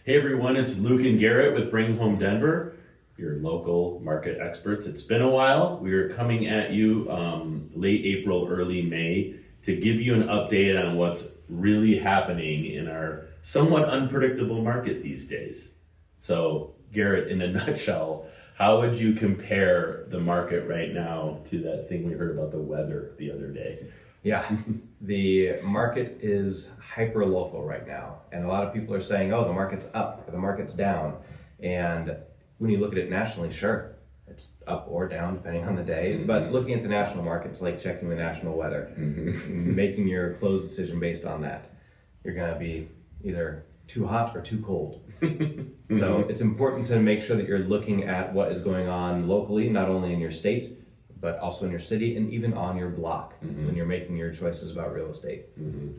Hey everyone, it's Luke and Garrett with Bring Home Denver, your local market experts. It's been a while. We are coming at you late April, early May to give you an update on what's really happening in our somewhat unpredictable market these days. So Garrett, in a nutshell, how would you compare the market right now to that thing we heard about the weather the other day? Yeah, the market is hyper local right now. And a lot of people are saying, oh, the market's up or the market's down. And when you look at it nationally, sure, it's up or down depending on the day. Mm-hmm. But looking at the national market, it's like checking the national weather, making your close decision based on that. You're going to be either too hot or too cold. So it's important to make sure that you're looking at what is going on locally, not only in your state, but also in your city and even on your block when you're making your choices about real estate.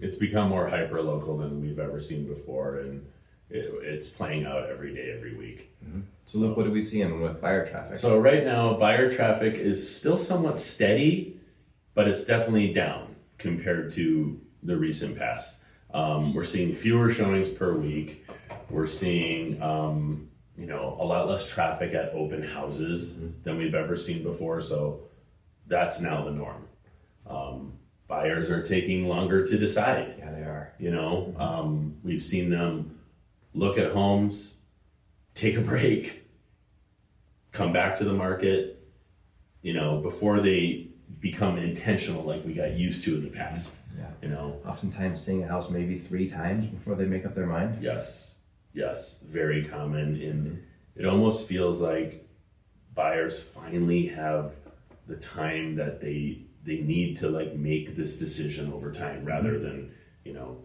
It's become more hyper local than we've ever seen before, and it's playing out every day, every week. So look, what are we seeing with buyer traffic? So right now, buyer traffic is still somewhat steady, but it's definitely down compared to the recent past. We're seeing fewer showings per week. We're seeing a lot less traffic at open houses than we've ever seen before. So that's now the norm. Buyers are taking longer to decide. Yeah, they are. We've seen them look at homes, take a break, come back to the market, before they become intentional like we got used to in the past. Yeah. Oftentimes seeing a house maybe 3 times before they make up their mind. Yes, very common. And it almost feels like buyers finally have the time that they need to make this decision over time rather than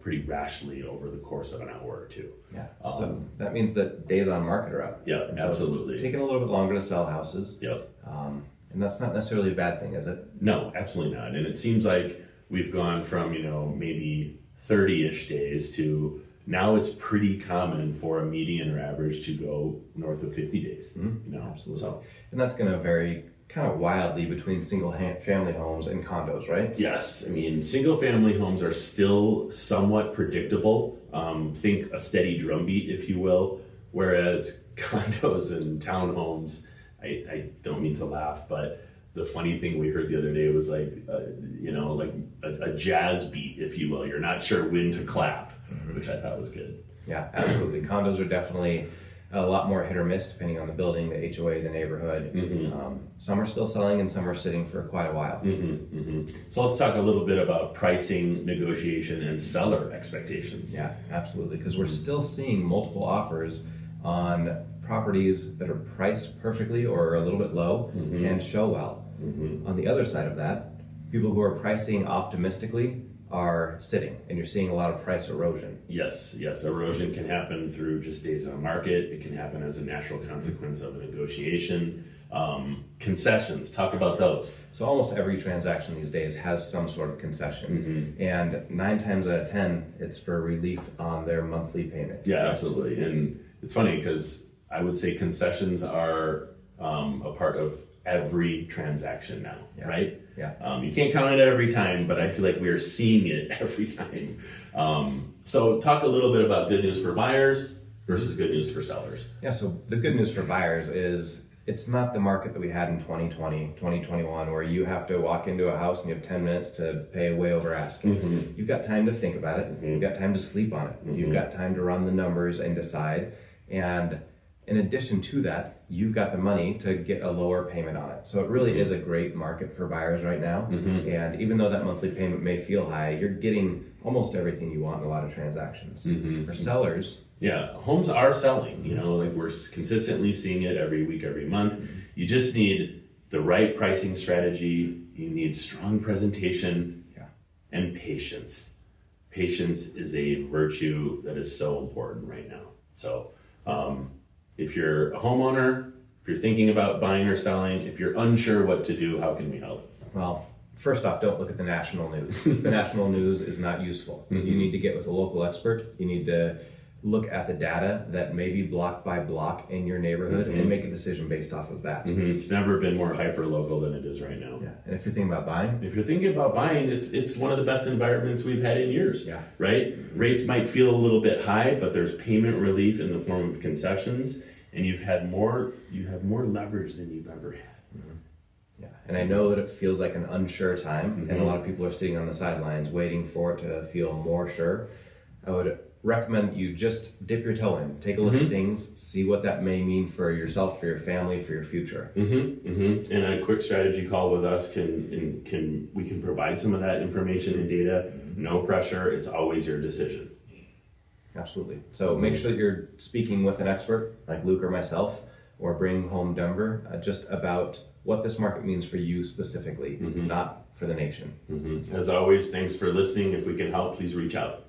pretty rationally over the course of an hour or two. Yeah. So that means that days on market are up. Yeah, so absolutely. It's taking a little bit longer to sell houses. Yep. And that's not necessarily a bad thing, is it? No, absolutely not. And it seems like we've gone from maybe 30-ish days to now it's pretty common for a median or average to go north of 50 days. Absolutely. So, and that's going to vary kind of wildly between single family homes and condos, right? Yes, I mean, single family homes are still somewhat predictable. Think a steady drumbeat, if you will, whereas condos and townhomes, I don't mean to laugh, but the funny thing we heard the other day was like a jazz beat, if you will. You're not sure when to clap, which I thought was good. Yeah, absolutely. Condos are definitely a lot more hit or miss depending on the building, the HOA, the neighborhood. Some are still selling and some are sitting for quite a while. So let's talk a little bit about pricing, negotiation, and seller expectations. Yeah, absolutely. Because we're still seeing multiple offers on properties that are priced perfectly or a little bit low and show well. On the other side of that, people who are pricing optimistically are sitting, and you're seeing a lot of price erosion. Yes, erosion can happen through just days on market. It can happen as a natural consequence of a negotiation. Concessions, talk about those. So almost every transaction these days has some sort of concession, and 9 times out of 10, it's for relief on their monthly payment. Yeah, absolutely. And it's funny because I would say concessions are a part of every transaction now, right? Yeah. You can't count it every time, but I feel like we are seeing it every time. So talk a little bit about good news for buyers versus good news for sellers. Yeah, so the good news for buyers is it's not the market that we had in 2020, 2021, where you have to walk into a house and you have 10 minutes to pay way over asking. You've got time to think about it. You've got time to sleep on it. You've got time to run the numbers and decide. And in addition to that, you've got the money to get a lower payment on it. So it really is a great market for buyers right now. And even though that monthly payment may feel high, you're getting almost everything you want in a lot of transactions. For sellers, homes are selling. We're consistently seeing it every week, every month. You just need the right pricing strategy. You need strong presentation and patience. Patience is a virtue that is so important right now. So if you're a homeowner, if you're thinking about buying or selling, if you're unsure what to do, how can we help? Well, first off, don't look at the national news. The national news is not useful. You need to get with a local expert. You need to look at the data that may be block by block in your neighborhood and make a decision based off of that. It's never been more hyper local than it is right now. Yeah. And if you're thinking about buying, it's one of the best environments we've had in years. Yeah. Right? Rates might feel a little bit high, but there's payment relief in the form of concessions, and you have more leverage than you've ever had. yeah. And I know that it feels like an unsure time, and a lot of people are sitting on the sidelines waiting for it to feel more sure. I would recommend you just dip your toe in, take a look at things, see what that may mean for yourself, for your family, for your future. And a quick strategy call with us we can provide some of that information and data. No pressure. It's always your decision. Absolutely. So make sure that you're speaking with an expert like Luke or myself, or Bring Home Denver, just about what this market means for you specifically, not for the nation. As always, thanks for listening. If we can help, please reach out.